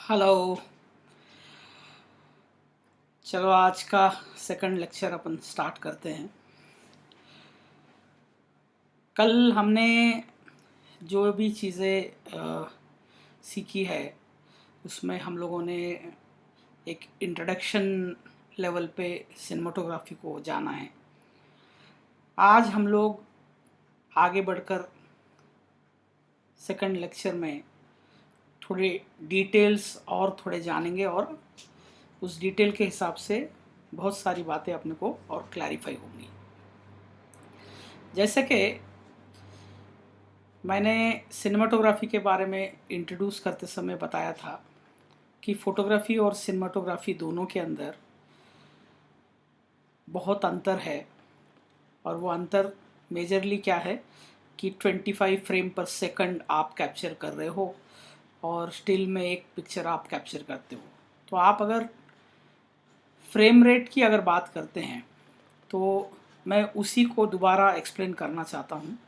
Hello. चलो आज का सेकंड लेक्चर अपन स्टार्ट करते हैं। कल हमने जो भी चीज़ें सीखी है उसमें हम लोगों ने एक इंट्रोडक्शन लेवल पे सिनेमाटोग्राफी को जाना है। आज हम लोग आगे बढ़कर सेकंड लेक्चर में थोड़े डिटेल्स और थोड़े जानेंगे और उस डिटेल के हिसाब से बहुत सारी बातें अपने को और क्लैरिफाई होंगी। जैसे कि मैंने सिनेमाटोग्राफी के बारे में इंट्रोड्यूस करते समय बताया था कि फ़ोटोग्राफी और सिनेमाटोग्राफी दोनों के अंदर बहुत अंतर है और वो अंतर मेजरली क्या है कि 25 फ्रेम पर सेकंड आप कैप्चर कर रहे हो और स्टिल में एक पिक्चर आप कैप्चर करते हो। तो आप अगर फ्रेम रेट की अगर बात करते हैं तो मैं उसी को दोबारा एक्सप्लेन करना चाहता हूँ।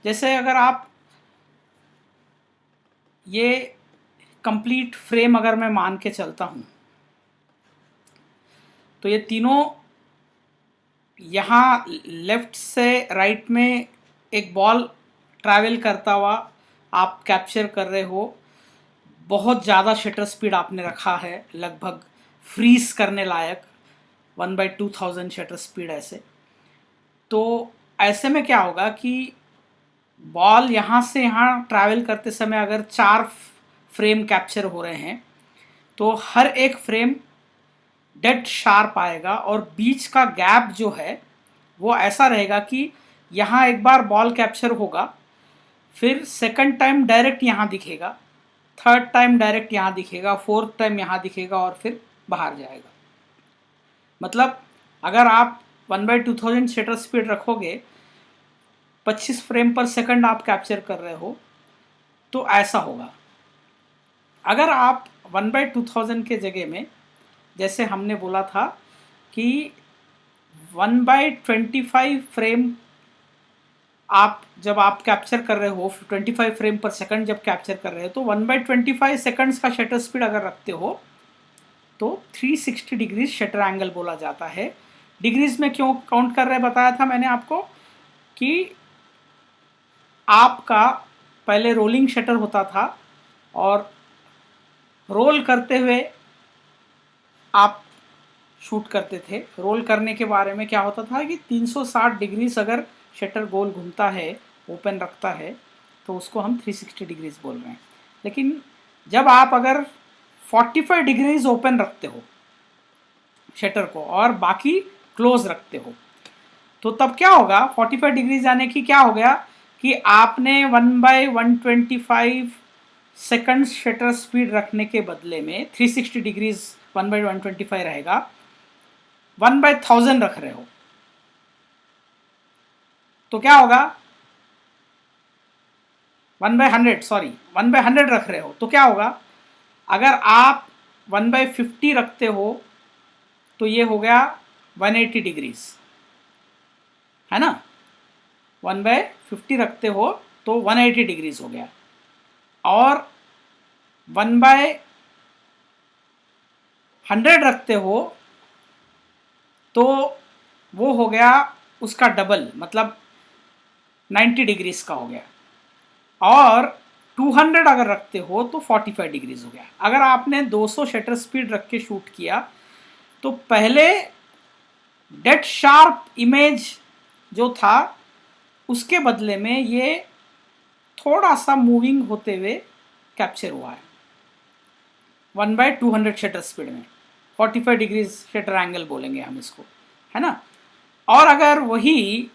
जैसे अगर आप ये कंप्लीट फ्रेम अगर मैं मान के चलता हूँ तो ये तीनों यहाँ लेफ्ट से राइट में एक बॉल ट्रैवल करता हुआ आप कैप्चर कर रहे हो। बहुत ज़्यादा शटर स्पीड आपने रखा है, लगभग फ्रीज करने लायक 1/2000 शटर स्पीड ऐसे। तो ऐसे में क्या होगा कि बॉल यहाँ से यहाँ ट्रैवल करते समय अगर 4 फ्रेम कैप्चर हो रहे हैं तो हर एक फ्रेम डेड शार्प आएगा और बीच का गैप जो है वो ऐसा रहेगा कि यहाँ एक बार बॉल कैप्चर होगा, फिर सेकंड टाइम डायरेक्ट यहाँ दिखेगा, थर्ड टाइम डायरेक्ट यहाँ दिखेगा, फोर्थ टाइम यहाँ दिखेगा और फिर बाहर जाएगा। मतलब अगर आप 1/2000 शटर स्पीड रखोगे, 25 फ्रेम पर सेकंड आप कैप्चर कर रहे हो तो ऐसा होगा। अगर आप 1/2000 के जगह में जैसे हमने बोला था कि 1/25 फ्रेम आप जब आप कैप्चर कर रहे हो, 25 फ्रेम पर सेकंड जब कैप्चर कर रहे हो तो 1/25 सेकंड्स का शटर स्पीड अगर रखते हो तो 360 डिग्रीज शटर एंगल बोला जाता है। डिग्रीज में क्यों काउंट कर रहे हैं बताया था मैंने आपको कि आपका पहले रोलिंग शटर होता था और रोल करते हुए आप शूट करते थे। रोल करने के बारे में क्या होता था कि 360 डिग्रीज अगर शटर गोल घूमता है, ओपन रखता है, तो उसको हम 360 डिग्रीज बोल रहे हैं। लेकिन जब आप अगर 45 डिग्रीज ओपन रखते हो शटर को और बाकी क्लोज रखते हो तो तब क्या होगा, 45 डिग्रीज आने की क्या हो गया कि आपने 1/125 सेकंड शटर स्पीड रखने के बदले में 360 डिग्रीज 1/125 रहेगा, 1/1000 रख रहे हो तो क्या होगा, 1/100 रख रहे हो तो क्या होगा, अगर आप 1/50 रखते हो तो ये हो गया 180 डिग्रीज, है ना। 1/50 रखते हो तो 180 डिग्रीज हो गया और 1/100 रखते हो तो वो हो गया उसका डबल, मतलब 90 डिग्रीज का हो गया। और 200 अगर रखते हो तो 45 डिग्रीज हो गया। अगर आपने 200 शटर स्पीड रख के शूट किया तो पहले डेड शार्प इमेज जो था उसके बदले में ये थोड़ा सा मूविंग होते हुए कैप्चर हुआ है 1/200 शटर स्पीड में। 45 डिग्रीज शटर एंगल बोलेंगे हम इसको, है ना। और अगर वही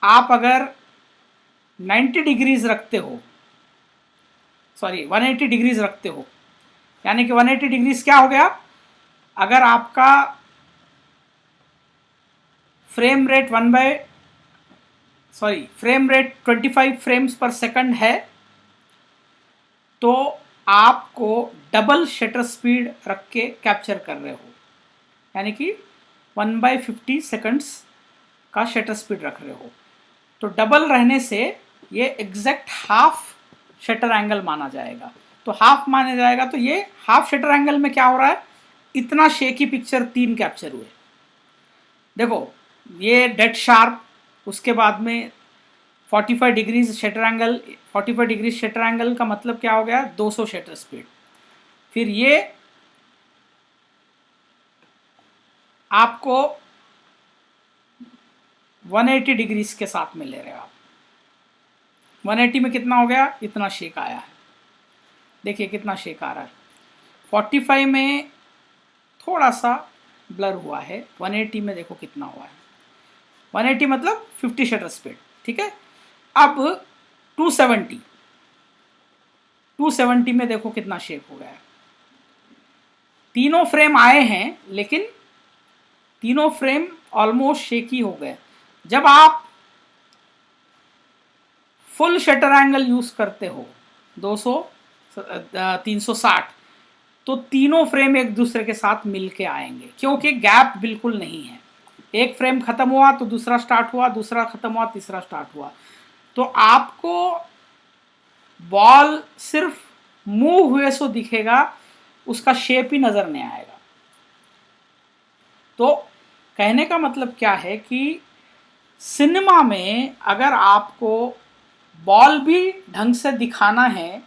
आप अगर 90 डिग्रीज रखते हो, सॉरी 180 डिग्रीज रखते हो, यानी कि 180 डिग्रीज क्या हो गया, अगर आपका फ्रेम रेट 25 फ्रेम्स पर सेकंड है तो आपको डबल शटर स्पीड रख के कैप्चर कर रहे हो, यानी कि 1/50 सेकंड्स का शटर स्पीड रख रहे हो। तो डबल रहने से ये एग्जैक्ट हाफ शटर एंगल माना जाएगा। तो हाफ माना जाएगा। तो ये हाफ शटर एंगल में क्या हो रहा है, इतना शेकी पिक्चर 3 कैप्चर हुए। देखो ये डेड शार्प, उसके बाद में 45 degrees shutter angle, 45 degree shutter angle का मतलब क्या हो गया, 200 शटर स्पीड। फिर ये आपको 180 डिग्रीज के साथ में ले रहे हो आप। 180 में कितना हो गया, इतना शेक आया है, देखिए कितना शेक आ रहा है। 45 में थोड़ा सा ब्लर हुआ है, 180 में देखो कितना हुआ है, 180 मतलब 50 शटर स्पीड, ठीक है। अब 270 में देखो कितना शेक हो गया है। तीनों फ्रेम आए हैं, लेकिन तीनों फ्रेम ऑलमोस्ट शेकी हो गए। जब आप फुल शटर एंगल यूज करते हो 360, तो तीनों फ्रेम एक दूसरे के साथ मिलके आएंगे, क्योंकि गैप बिल्कुल नहीं है। एक फ्रेम खत्म हुआ तो दूसरा स्टार्ट हुआ, दूसरा खत्म हुआ तीसरा स्टार्ट हुआ। तो आपको बॉल सिर्फ मूव हुए सो दिखेगा, उसका शेप ही नजर नहीं आएगा। तो कहने का मतलब क्या है कि सिनेमा में अगर आपको बॉल भी ढंग से दिखाना है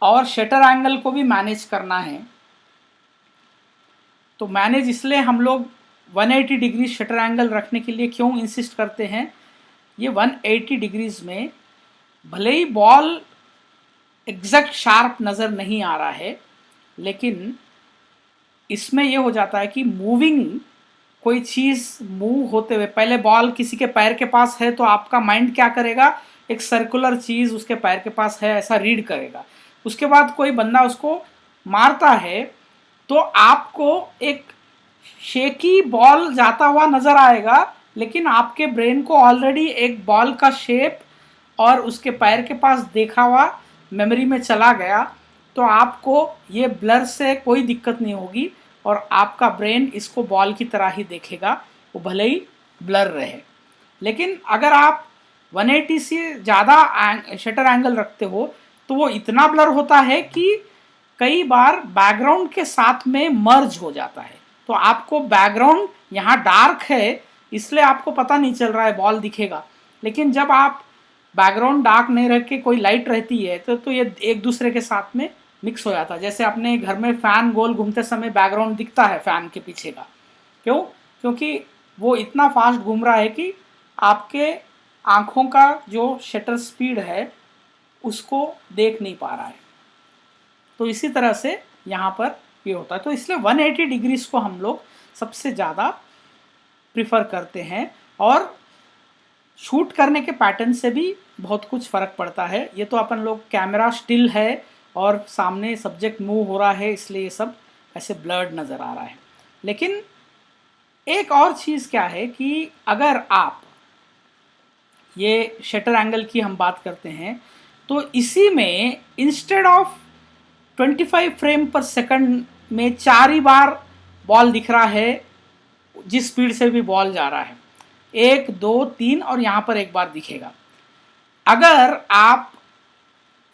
और शटर एंगल को भी मैनेज करना है, तो मैनेज इसलिए हम लोग 180 डिग्री शटर एंगल रखने के लिए क्यों इंसिस्ट करते हैं। ये 180 डिग्रीज में भले ही बॉल एग्जैक्ट शार्प नज़र नहीं आ रहा है, लेकिन इसमें ये हो जाता है कि मूविंग, कोई चीज़ मूव होते हुए, पहले बॉल किसी के पैर के पास है तो आपका माइंड क्या करेगा, एक सर्कुलर चीज़ उसके पैर के पास है ऐसा रीड करेगा। उसके बाद कोई बंदा उसको मारता है तो आपको एक शेकी बॉल जाता हुआ नज़र आएगा, लेकिन आपके ब्रेन को ऑलरेडी एक बॉल का शेप और उसके पैर के पास देखा हुआ मेमोरी में चला गया। तो आपको ये ब्लर से कोई दिक्कत नहीं होगी और आपका ब्रेन इसको बॉल की तरह ही देखेगा, वो भले ही ब्लर रहे। लेकिन अगर आप 180 से ज़्यादा शटर एंगल रखते हो तो वो इतना ब्लर होता है कि कई बार बैकग्राउंड के साथ में मर्ज हो जाता है। तो आपको बैकग्राउंड यहाँ डार्क है इसलिए आपको पता नहीं चल रहा है, बॉल दिखेगा। लेकिन जब आप बैकग्राउंड डार्क नहीं रख के कोई लाइट रहती है तो ये एक दूसरे के साथ में मिक्स हो जाता है। जैसे अपने घर में फ़ैन गोल घूमते समय बैकग्राउंड दिखता है फ़ैन के पीछे का, क्यों, क्योंकि वो इतना फास्ट घूम रहा है कि आपके आँखों का जो शटर स्पीड है उसको देख नहीं पा रहा है। तो इसी तरह से यहाँ पर ये होता है। तो इसलिए 180 डिग्रीज को हम लोग सबसे ज़्यादा प्रिफर करते हैं और शूट करने के पैटर्न से भी बहुत कुछ फ़र्क पड़ता है। ये तो अपन लोग कैमरा स्टिल है और सामने सब्जेक्ट मूव हो रहा है इसलिए ये सब ऐसे ब्लर्ड नज़र आ रहा है। लेकिन एक और चीज़ क्या है कि अगर आप ये शटर एंगल की हम बात करते हैं तो इसी में इंस्टेड ऑफ 25 फ्रेम पर सेकंड में 4 ही बार बॉल दिख रहा है, जिस स्पीड से भी बॉल जा रहा है 1 2 3 और यहाँ पर एक बार दिखेगा। अगर आप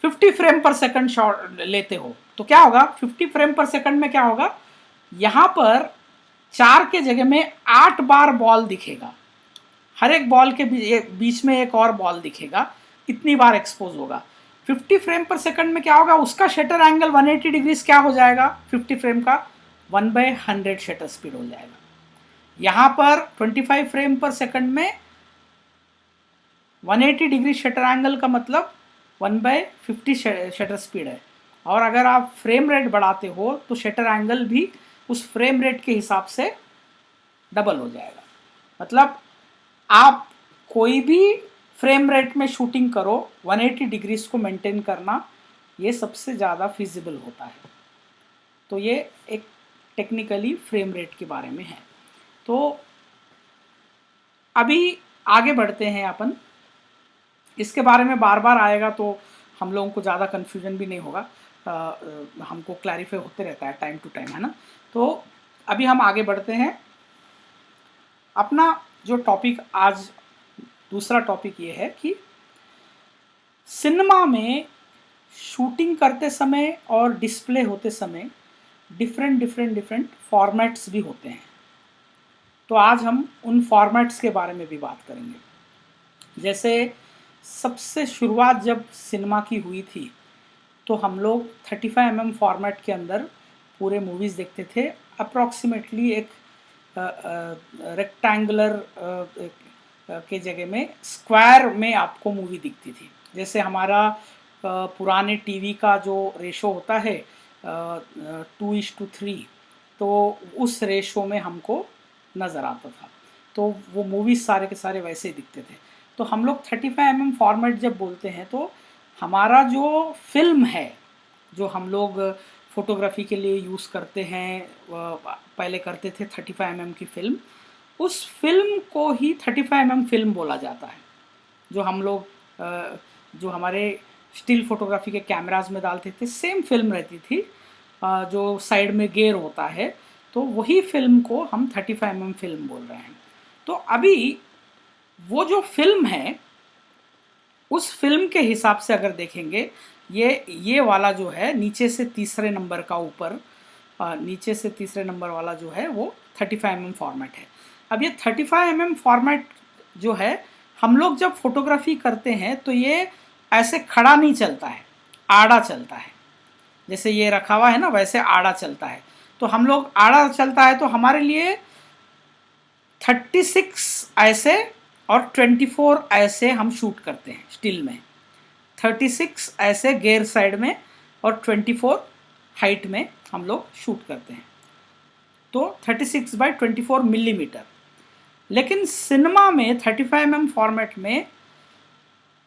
50 फ्रेम पर सेकंड शॉट लेते हो तो क्या होगा, 50 फ्रेम पर सेकंड में क्या होगा, यहाँ पर 4 के जगह में 8 बार बॉल दिखेगा, हर एक बॉल के बीच में एक और बॉल दिखेगा, इतनी बार एक्सपोज होगा। 50 फ्रेम पर सेकंड में क्या होगा, उसका शटर एंगल 180 डिग्रीज क्या हो जाएगा, 50 फ्रेम का 1/100 शटर स्पीड हो जाएगा। यहाँ पर 25 फ्रेम पर सेकंड में 180 डिग्री शटर एंगल का मतलब 1/50 शटर स्पीड है। और अगर आप फ्रेम रेट बढ़ाते हो तो शटर एंगल भी उस फ्रेम रेट के हिसाब से डबल हो जाएगा। मतलब आप कोई भी फ्रेम रेट में शूटिंग करो, 180 डिग्रीज को मेंटेन करना ये सबसे ज़्यादा फिजिबल होता है। तो ये एक टेक्निकली फ्रेम रेट के बारे में है। तो अभी आगे बढ़ते हैं अपन, इसके बारे में बार बार आएगा तो हम लोगों को ज़्यादा कन्फ्यूजन भी नहीं होगा, हमको क्लैरिफाई होते रहता है टाइम टू टाइम, है ना। तो अभी हम आगे बढ़ते हैं। अपना जो टॉपिक आज दूसरा टॉपिक ये है कि सिनेमा में शूटिंग करते समय और डिस्प्ले होते समय डिफरेंट फॉर्मेट्स भी होते हैं। तो आज हम उन फॉर्मेट्स के बारे में भी बात करेंगे। जैसे सबसे शुरुआत जब सिनेमा की हुई थी तो हम लोग 35 फॉर्मेट के अंदर पूरे मूवीज़ देखते थे। अप्रॉक्सीमेटली एक रेक्टेंगुलर के जगह में स्क्वायर में आपको मूवी दिखती थी। जैसे हमारा पुराने टीवी का जो रेशो होता है 2:3, तो उस रेशो में हमको नज़र आता था। तो वो मूवीज़ सारे के सारे वैसे ही दिखते थे। तो हम लोग 35 फॉर्मेट जब बोलते हैं तो हमारा जो फिल्म है, जो हम लोग फ़ोटोग्राफी के लिए यूज़ करते हैं, पहले करते थे 35 की फ़िल्म, उस फिल्म को ही 35 फिल्म बोला जाता है। जो हम लोग जो हमारे स्टिल फोटोग्राफी के कैमरास में डालते थे, सेम फिल्म रहती थी, जो साइड में गेयर होता है, तो वही फिल्म को हम 35 फिल्म बोल रहे हैं। तो अभी वो जो फिल्म है, उस फिल्म के हिसाब से अगर देखेंगे, ये वाला जो है नीचे से तीसरे नंबर का ऊपर, नीचे से तीसरे नंबर वाला जो है वो 35 फॉर्मेट है। अब ये 35 फॉर्मेट जो है, हम लोग जब फोटोग्राफी करते हैं तो ये ऐसे खड़ा नहीं चलता है, आड़ा चलता है। जैसे ये रखा हुआ है ना, वैसे आड़ा चलता है। तो हम लोग आड़ा चलता है तो हमारे लिए 36 ऐसे और 24 ऐसे हम शूट करते हैं स्टिल में। 36 ऐसे गेयर साइड में और 24 हाइट में हम लोग शूट करते हैं। तो 36/24 मिलीमीटर। लेकिन सिनेमा में 35 फॉर्मेट में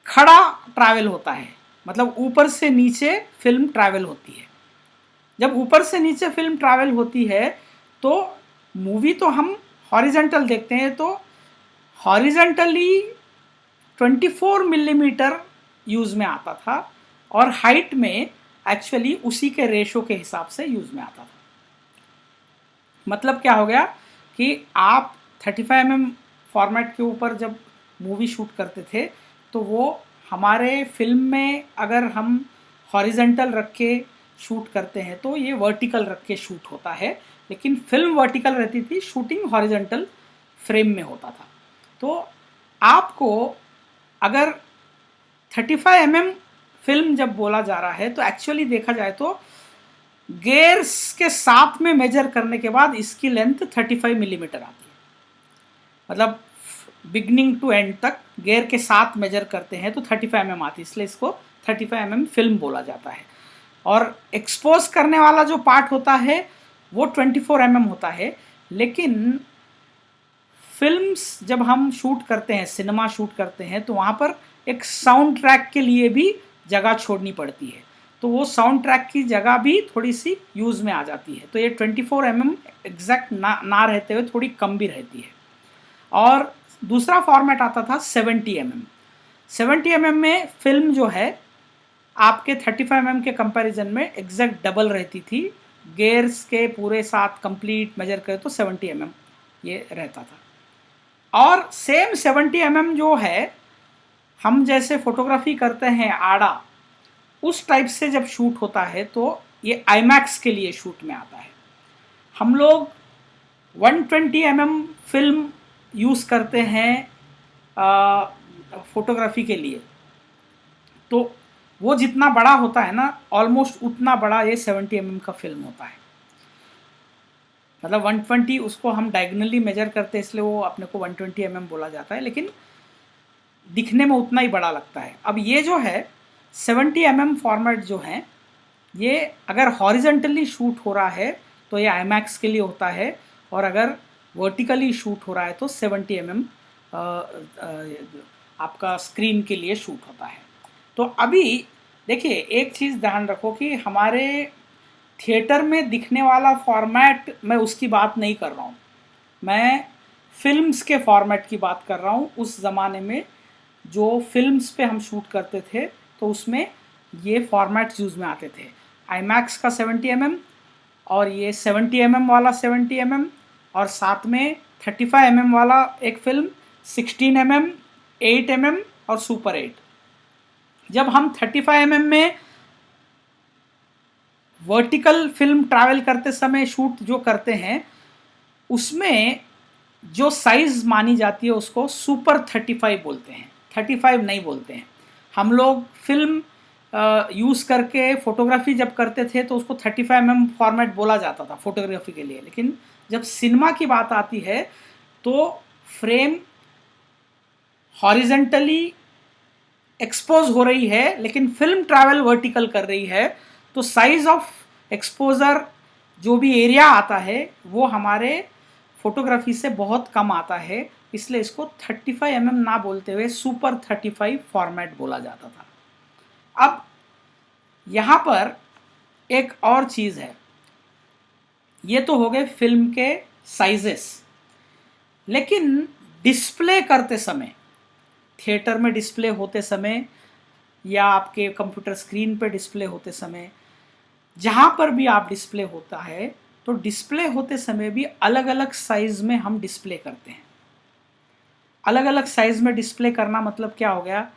खड़ा ट्रैवल होता है, मतलब ऊपर से नीचे फिल्म ट्रैवल होती है। जब ऊपर से नीचे फिल्म ट्रैवल होती है तो मूवी तो हम हॉरिजेंटल देखते हैं, तो हॉरिजेंटली 24 मिलीमीटर यूज़ में आता था और हाइट में एक्चुअली उसी के रेशो के हिसाब से यूज़ में आता था। मतलब क्या हो गया कि आप 35 फॉर्मेट के ऊपर जब मूवी शूट करते थे तो वो हमारे फिल्म में अगर हम हॉरिजेंटल रख के शूट करते हैं तो ये वर्टिकल रख के शूट होता है, लेकिन फिल्म वर्टिकल रहती थी, शूटिंग हॉरिजेंटल फ्रेम में होता था। तो आपको अगर 35 फिल्म जब बोला जा रहा है तो एक्चुअली देखा जाए तो गेयर्स के साथ में मेजर करने के बाद इसकी लेंथ 35 मिलीमीटर आती है। मतलब बिगनिंग टू एंड तक गेयर के साथ मेजर करते हैं तो 35 आती है, इसलिए इसको 35 फिल्म बोला जाता है। और एक्सपोज करने वाला जो पार्ट होता है वो 24 होता है। लेकिन फिल्म्स जब हम शूट करते हैं, सिनेमा शूट करते हैं, तो वहाँ पर एक साउंड ट्रैक के लिए भी जगह छोड़नी पड़ती है, तो वो साउंड ट्रैक की जगह भी थोड़ी सी यूज़ में आ जाती है। तो ये 24 एग्जैक्ट ना रहते हुए थोड़ी कम भी रहती है। और दूसरा फॉर्मेट आता था 70 में फिल्म जो है आपके 35 के कंपैरिजन में एग्जैक्ट डबल रहती थी। गेयर्स के पूरे साथ कंप्लीट मेजर करें तो 70 ये रहता था। और सेम 70 जो है, हम जैसे फोटोग्राफी करते हैं आड़ा, उस टाइप से जब शूट होता है तो ये आईमैक्स के लिए शूट में आता है। हम लोग 120 फिल्म यूज़ करते हैं फोटोग्राफी के लिए, तो वो जितना बड़ा होता है ना, ऑलमोस्ट उतना बड़ा ये 70 का फिल्म होता है। मतलब 120 उसको हम डायगोनली मेजर करते हैं, इसलिए वो अपने को 120 बोला जाता है, लेकिन दिखने में उतना ही बड़ा लगता है। अब ये जो है 70 फॉर्मेट जो है, ये अगर हॉरिजेंटली शूट हो रहा है तो ये आईमैक्स के लिए होता है, और अगर वर्टिकली शूट हो रहा है तो 70 आपका स्क्रीन के लिए शूट होता है। तो अभी देखिए, एक चीज़ ध्यान रखो कि हमारे थिएटर में दिखने वाला फॉर्मेट, मैं उसकी बात नहीं कर रहा हूँ, मैं फिल्म्स के फॉर्मेट की बात कर रहा हूँ। उस ज़माने में जो फिल्म्स पे हम शूट करते थे तो उसमें ये फॉर्मेट्स यूज़ में आते थे। आईमैक्स का 70 और ये 70 वाला 70 और साथ में 35 वाला एक फिल्म 16 8 और सुपर 8। जब हम 35 में वर्टिकल फिल्म ट्रैवल करते समय शूट जो करते हैं उसमें जो साइज़ मानी जाती है उसको सुपर 35 बोलते हैं, 35 नहीं बोलते हैं। हम लोग फिल्म यूज़ करके फोटोग्राफी जब करते थे तो उसको 35 फॉर्मेट बोला जाता था फोटोग्राफी के लिए, लेकिन जब सिनेमा की बात आती है तो फ्रेम हॉरिजेंटली एक्सपोज हो रही है लेकिन फिल्म ट्रैवल वर्टिकल कर रही है, तो साइज ऑफ एक्सपोजर जो भी एरिया आता है वो हमारे फोटोग्राफी से बहुत कम आता है, इसलिए इसको 35 ना बोलते हुए सुपर 35 फॉर्मेट बोला जाता था। अब यहाँ पर एक और चीज़ है, ये तो हो गए फिल्म के साइजेस, लेकिन डिस्प्ले करते समय, थिएटर में डिस्प्ले होते समय या आपके कंप्यूटर स्क्रीन पर डिस्प्ले होते समय, जहाँ पर भी आप डिस्प्ले होता है तो डिस्प्ले होते समय भी अलग अलग साइज़ में हम डिस्प्ले करते हैं। अलग अलग साइज़ में डिस्प्ले करना मतलब क्या हो गया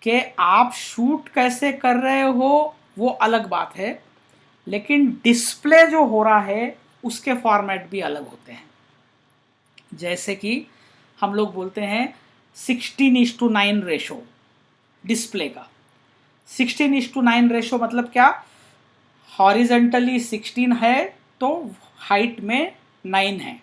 कि आप शूट कैसे कर रहे हो वो अलग बात है, लेकिन डिस्प्ले जो हो रहा है उसके फॉर्मेट भी अलग होते हैं। जैसे कि हम लोग बोलते हैं 16:9 रेशो डिस्प्ले का। 16:9 रेशो मतलब क्या, हॉरिजेंटली 16 है तो हाइट में 9 है,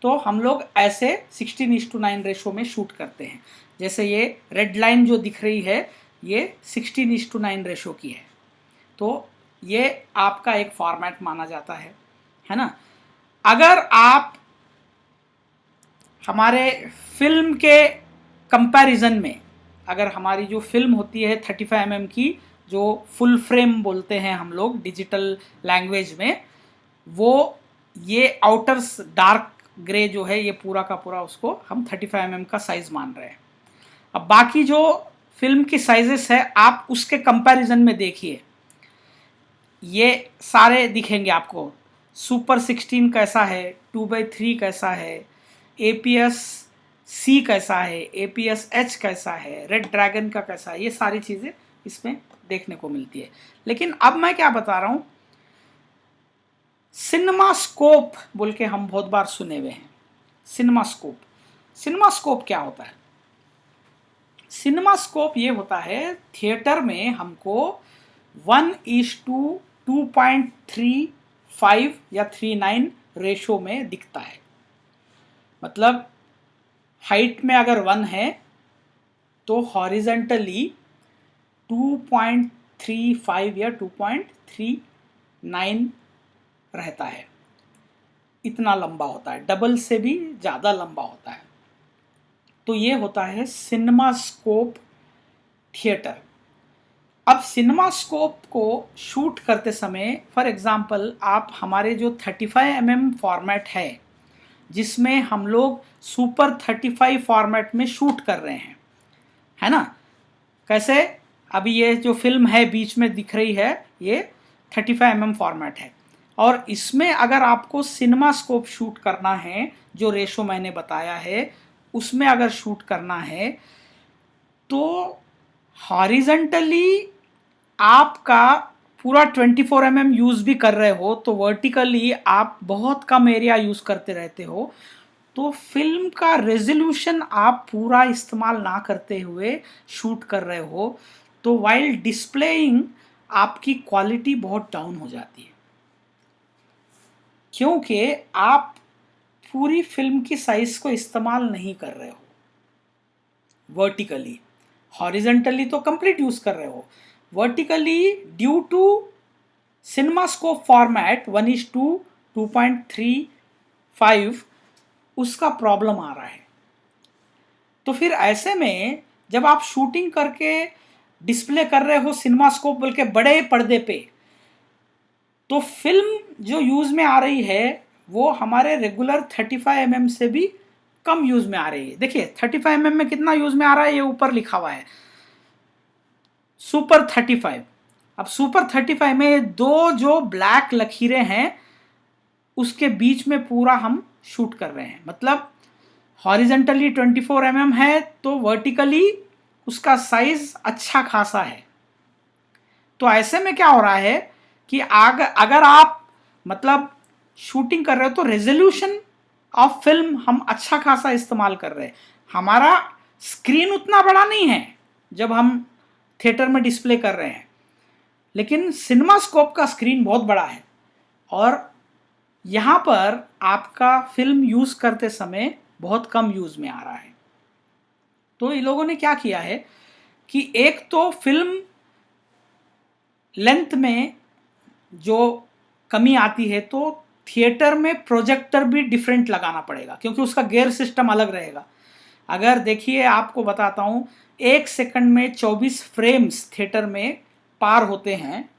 तो हम लोग ऐसे 16:9 रेशो में शूट करते हैं। जैसे ये रेड लाइन जो दिख रही है ये 16:9 रेशो की है, तो ये आपका एक फॉर्मेट माना जाता है ना। अगर आप हमारे फिल्म के कंपैरिजन में, अगर हमारी जो फिल्म होती है 35 की, जो फुल फ्रेम बोलते हैं हम लोग डिजिटल लैंग्वेज में, वो ये आउटर डार्क ग्रे जो है ये पूरा का पूरा उसको हम 35 का साइज मान रहे हैं। अब बाकी जो फिल्म की साइजेस है आप उसके कंपैरिजन में देखिए, ये सारे दिखेंगे आपको। सुपर 16 कैसा है, 2/3 कैसा है, APS C कैसा है, APS H कैसा है, रेड ड्रैगन का कैसा है, ये सारी चीज़ें इसमें देखने को मिलती है। लेकिन अब मैं क्या बता रहा हूँ, सिनेमा स्कोप बोल के हम बहुत बार सुने हुए हैं। सिनेमा स्कोप, सिनेमा स्कोप क्या होता है? सिनेमा स्कोप ये होता है थिएटर में हमको 1:2.35 या 39 रेशो में दिखता है। मतलब हाइट में अगर 1 है तो हॉरिजेंटली 2.35 या 2.39 रहता है, इतना लंबा होता है, डबल से भी ज़्यादा लंबा होता है। तो ये होता है सिनेमा स्कोप थिएटर। अब सिनेमा स्कोप को शूट करते समय फॉर एग्जांपल आप हमारे जो 35 फॉर्मेट है जिसमें हम लोग सुपर 35 फॉर्मेट में शूट कर रहे हैं, है ना। कैसे, अभी ये जो फिल्म है बीच में दिख रही है ये 35 फॉर्मेट है, और इसमें अगर आपको सिनेमा स्कोप शूट करना है जो रेशो मैंने बताया है उसमें अगर शूट करना है तो हॉरिजेंटली आपका पूरा 24 यूज़ भी कर रहे हो तो वर्टिकली आप बहुत कम एरिया यूज़ करते रहते हो, तो फिल्म का रेजोल्यूशन आप पूरा इस्तेमाल ना करते हुए शूट कर रहे हो, तो वाइल डिस्प्लेइंग आपकी क्वालिटी बहुत डाउन हो जाती है, क्योंकि आप पूरी फिल्म की साइज को इस्तेमाल नहीं कर रहे हो वर्टिकली। हॉरिजेंटली तो कंप्लीट यूज कर रहे हो, vertically due to cinema scope format 1:2.35 उसका प्रॉब्लम आ रहा है। तो फिर ऐसे में जब आप शूटिंग करके डिस्प्ले कर रहे हो सिनेमा स्कोप बोल के बड़े पर्दे पे, तो फिल्म जो यूज में आ रही है वो हमारे रेगुलर 35 से भी कम यूज में आ रही है। देखिए 35 में कितना यूज में आ रहा है, ये ऊपर लिखा हुआ है सुपर 35। अब सुपर 35 में दो जो ब्लैक लकीरें हैं उसके बीच में पूरा हम शूट कर रहे हैं, मतलब हॉरिजेंटली 24 है तो वर्टिकली उसका साइज अच्छा खासा है। तो ऐसे में क्या हो रहा है, कि अगर आप मतलब शूटिंग कर रहे हो तो रेजोल्यूशन ऑफ फिल्म हम अच्छा खासा इस्तेमाल कर रहे हैं। हमारा स्क्रीन उतना बड़ा नहीं है जब हम थिएटर में डिस्प्ले कर रहे हैं, लेकिन सिनेमास्कोप का स्क्रीन बहुत बड़ा है और यहाँ पर आपका फिल्म यूज करते समय बहुत कम यूज में आ रहा है। तो इन लोगों ने क्या किया है कि एक तो फिल्म लेंथ में जो कमी आती है तो थिएटर में प्रोजेक्टर भी डिफरेंट लगाना पड़ेगा, क्योंकि उसका गियर सिस्टम अलग रहेगा। अगर देखिए आपको बताता हूँ, 1 सेकंड में 24 फ्रेम्स थिएटर में पार होते हैं,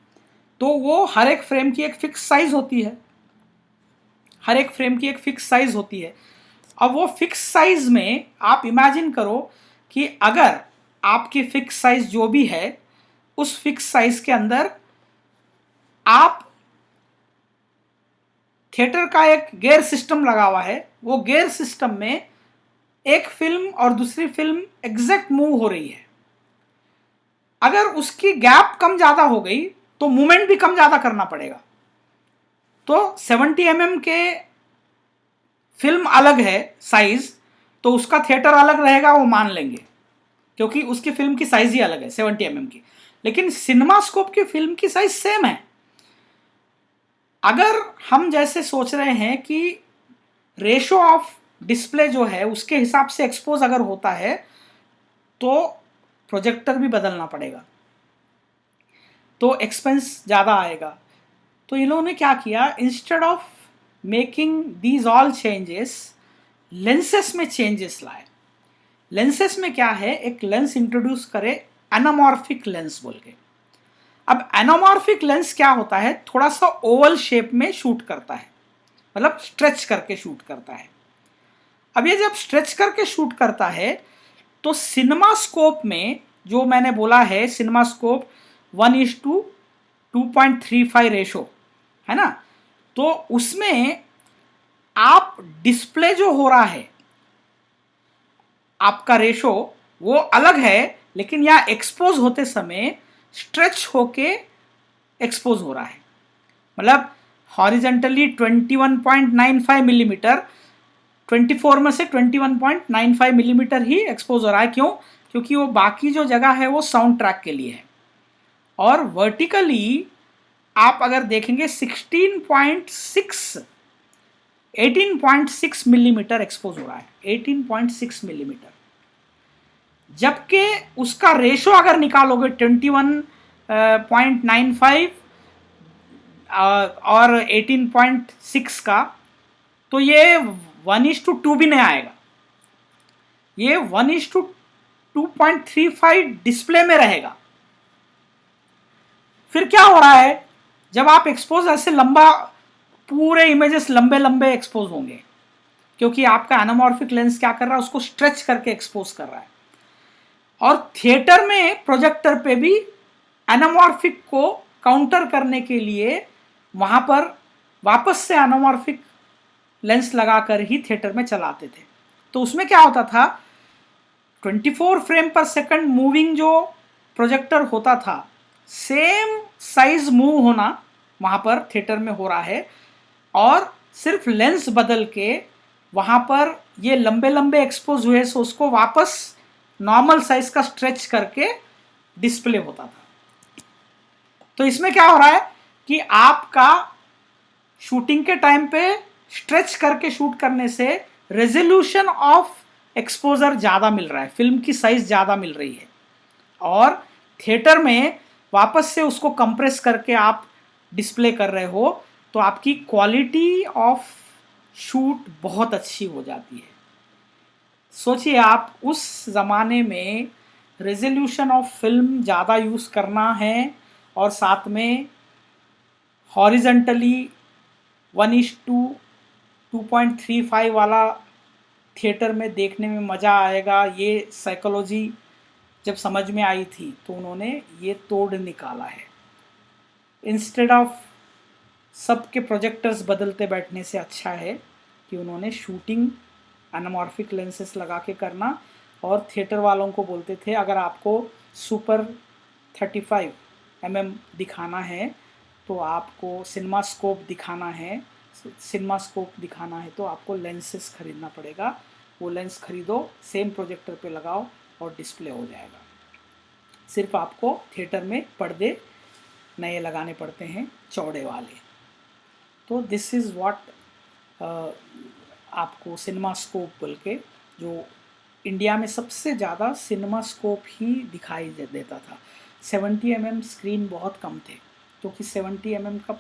तो वो हर एक फ्रेम की एक फिक्स साइज होती है, हर एक फ्रेम की एक फिक्स साइज होती है। अब वो फिक्स साइज में आप इमेजिन करो कि अगर आपकी फिक्स साइज जो भी है उस फिक्स साइज के अंदर आप थिएटर का एक गियर सिस्टम लगा हुआ है, वो गियर सिस्टम में एक फिल्म और दूसरी फिल्म एग्जैक्ट मूव हो रही है। अगर उसकी गैप कम ज्यादा हो गई तो मूवमेंट भी कम ज्यादा करना पड़ेगा। तो 70 mm के फिल्म अलग है साइज, तो उसका थिएटर अलग रहेगा, वो मान लेंगे, क्योंकि उसकी फिल्म की साइज ही अलग है 70 mm की। लेकिन सिनेमास्कोप की फिल्म की साइज सेम है। अगर हम जैसे सोच रहे हैं कि रेशो ऑफ डिस्प्ले जो है उसके हिसाब से एक्सपोज अगर होता है तो प्रोजेक्टर भी बदलना पड़ेगा, तो एक्सपेंस ज़्यादा आएगा। तो इन लोगों ने क्या किया, instead of making these all changes, lenses में चेंजेस लाए। लेंसेस में क्या है, एक लेंस इंट्रोड्यूस करे एनामॉर्फिक लेंस बोल के। अब एनामॉर्फिक लेंस क्या होता है, थोड़ा सा ओवल शेप में शूट करता है, मतलब स्ट्रेच करके शूट करता है। अब ये जब स्ट्रेच करके शूट करता है तो सिनेमास्कोप में जो मैंने बोला है, सिनेमास्कोप 1:2.35 रेशो है ना, तो उसमें आप डिस्प्ले जो हो रहा है आपका रेशो वो अलग है, लेकिन यहाँ एक्सपोज होते समय स्ट्रेच होके एक्सपोज हो रहा है। मतलब हॉरिजेंटली 21.95 मिलीमीटर, 24 में से 21.95 मिलीमीटर ही एक्सपोज हो रहा है। क्यों? क्योंकि वो बाकी जो जगह है वो साउंड ट्रैक के लिए है। और वर्टिकली आप अगर देखेंगे 18.6 मिलीमीटर एक्सपोज हो रहा है, 18.6 मिलीमीटर। जबकि उसका रेशो अगर निकालोगे 21.95 और 18.6 का, तो ये 1:2 भी नहीं आएगा, ये 1:2.35 डिस्प्ले में रहेगा। फिर क्या हो रहा है, जब आप एक्सपोज ऐसे लंबा, पूरे इमेजेस लंबे लंबे एक्सपोज होंगे, क्योंकि आपका एनामॉर्फिक लेंस क्या कर रहा है, उसको स्ट्रेच करके एक्सपोज कर रहा है। और थिएटर में प्रोजेक्टर पे भी एनामॉर्फिक को काउंटर करने के लिए वहां पर वापस से एनामॉर्फिक लेंस लगाकर ही थिएटर में चलाते थे। तो उसमें क्या होता था, 24 फ्रेम पर सेकंड मूविंग जो प्रोजेक्टर होता था, सेम साइज मूव होना वहां पर थिएटर में हो रहा है, और सिर्फ लेंस बदल के वहां पर ये लंबे लंबे एक्सपोज हुए, सो उसको वापस नॉर्मल साइज का स्ट्रेच करके डिस्प्ले होता था। तो इसमें क्या हो रहा है कि आपका शूटिंग के टाइम पे स्ट्रेच करके शूट करने से रेजोल्यूशन ऑफ एक्सपोजर ज़्यादा मिल रहा है, फिल्म की साइज ज़्यादा मिल रही है, और थिएटर में वापस से उसको कंप्रेस करके आप डिस्प्ले कर रहे हो, तो आपकी क्वालिटी ऑफ शूट बहुत अच्छी हो जाती है। सोचिए आप उस ज़माने में रेजोल्यूशन ऑफ फिल्म ज़्यादा यूज़ करना है और साथ में हॉरिजेंटली 1:2.35 वाला थिएटर में देखने में मज़ा आएगा। ये साइकोलॉजी जब समझ में आई थी तो उन्होंने ये तोड़ निकाला है। इंस्टेड ऑफ सबके प्रोजेक्टर्स बदलते बैठने से अच्छा है कि उन्होंने शूटिंग एनामॉर्फिक लेंसेस लगा के करना, और थिएटर वालों को बोलते थे अगर आपको सुपर 35 mm दिखाना है तो आपको सिनेमा स्कोप दिखाना है तो आपको लेंसेस खरीदना पड़ेगा। वो लेंस खरीदो, सेम प्रोजेक्टर पे लगाओ और डिस्प्ले हो जाएगा। सिर्फ आपको थिएटर में पर्दे नए लगाने पड़ते हैं, चौड़े वाले। तो दिस इज़ व्हाट आपको सिनेमा स्कोप बोल के, जो इंडिया में सबसे ज़्यादा सिनेमा स्कोप ही दिखाई देता था। 70 mm स्क्रीन बहुत कम थे, क्योंकि 70 mm का